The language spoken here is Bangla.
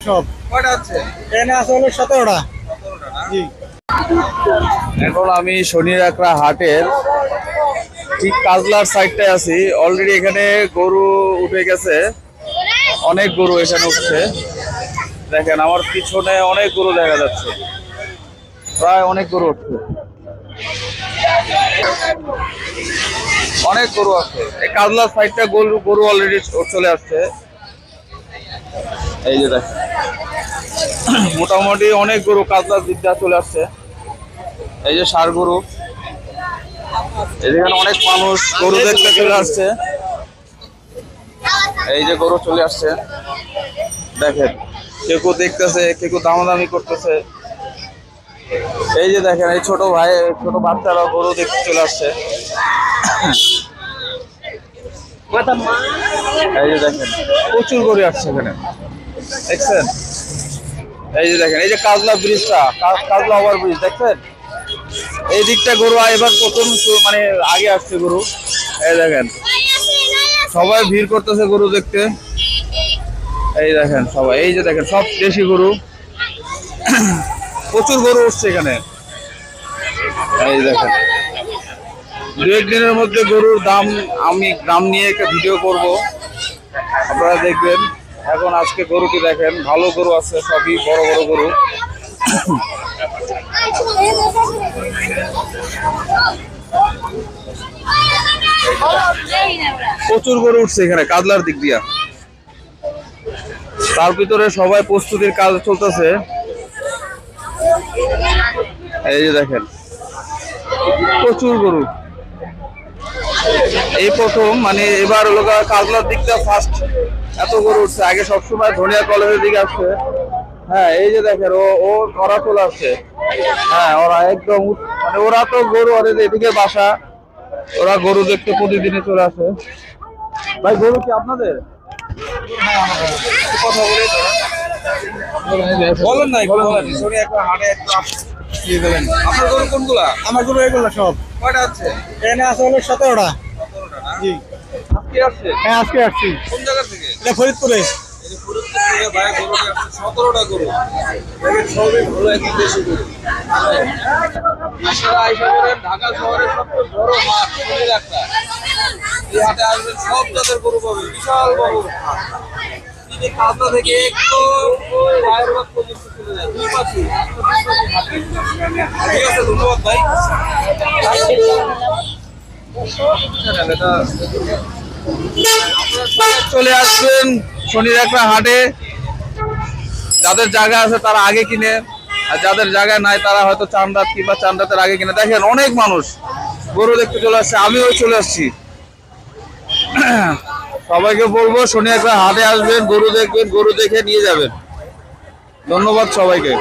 সব কয়টা আছে? এখানে আছে হলো 17টা। জি। এখন আমি শনির একরা হাটের ঠিক কাজলার সাইডটায় আছি। অলরেডি এখানে গরু উঠে গেছে, অনেক গরু এখানে উঠছে। দেখেন আমার পিছনে অনেক গরু দেখা যাচ্ছে, প্রায় অনেক গরু উঠছে, অনেক গরু আছে। এই কাজলার সাইডটা গরু গরু অলরেডি চলে আসছে। এই যে দেখেন মোটামুটি অনেক গরু কাজলার দিকটা চলে আসছে। এই যে ষাঁড় গরু, এখানে অনেক মানুষ গরু দেখতে চলে আসছে। এই যে গরু চলে আসছে, দেখেন কেউ কেউ দেখতেছে, কেউ কেউ দামাদামি করতেছে। এই যে দেখেন এই ছোট ভাই, ছোট বাচ্চারা গরু দেখতে চলে আসছে। এই যে দেখেন প্রচুর গরু আসছে এখানে, দেখছেন? এই যে দেখেন এই যে কাজলা ব্রিজটা, কাজলা ওভার ব্রিজ দেখছেন? এই দিকটা গরু এবার প্রথম মানে আগে আসছে গরু। এই দেখেন সবাই ভিড় করতেছে গরু দেখতে। এই দেখেন সবাই, এই যে দেখেন সব দেশি গরু, প্রচুর গরু উঠছে এখানে। এই দেখেন দু একদিনের মধ্যে গরুর দাম, আমি দাম নিয়ে একটা ভিডিও করব, আপনারা দেখবেন। এখন আজকে গরুটি দেখেন, ভালো গরু আছে, সবই বড় বড় গরু। প্রচুর গরু উঠছে এখানে কাজলার দিক দিয়া। তার ভিতরে সবাই প্রস্তুতির কাজ চলতেছে। এই যে দেখেন প্রচুর গরু, এই প্রথম মানে এবার হলো কাজলার দিকটা ফার্স্ট এত গরু উঠছে। আগে সবসময় ধনিয়া কলেজের দিকে আসছে। হ্যাঁ এই যে দেখেন ওরা চলে আসছে। হ্যাঁ ওরা একদম মানে ওরা তো গরু, ওদের এদিকে বাসা, ওরা গরু দেখতে প্রতিদিনে চলে আসে। ভাই গরু কি আপনাদের? কথা বলে বলেন নাই, বলেন শনি একটা হাটে একটু দিয়ে দেবেন। আপনার গরু কোনগুলা? আমার গরু এগুলো সব। কয়টা আছে? এখানে আছে হলো 17টা। জি। আজকে আসছে? হ্যাঁ আজকে আসছি। কোন জায়গা থেকে? এটা ফরিদপুরে। এই যে ফরিদপুর থেকে ভাই গরু নিয়ে আসছে 17টা গরু। দেখেন সবই ভালো একই দেশি গরু। আপনারা আইসা করেন ঢাকা শহরের সবচেয়ে বড় হাট শনির একটা। এই হাটে আসবেন সব জাতের গরু পাবেন, বিশাল বড় হাট। এই কাজটা থেকে একটু বাইরের বাদ পর্যন্ত চলে যায়, দুই পাশে। ঠিক আছে, ধন্যবাদ ভাই। চলে আসবেন শনির একটা হাটে। যাদের জায়গা আছে তারা আগে কিনে, আর যাদের জায়গা নাই তারা হয়তো চান্দাত কিংবা চান্দাতের আগে কিনে। দেখেন অনেক মানুষ গরু দেখতে চলে আসছে, আমিও চলে আসছি। সবাইকে বলবো শনি একটা হাটে আসবেন, গরু দেখবেন, গরু দেখে নিয়ে যাবেন। ধন্যবাদ সবাইকে।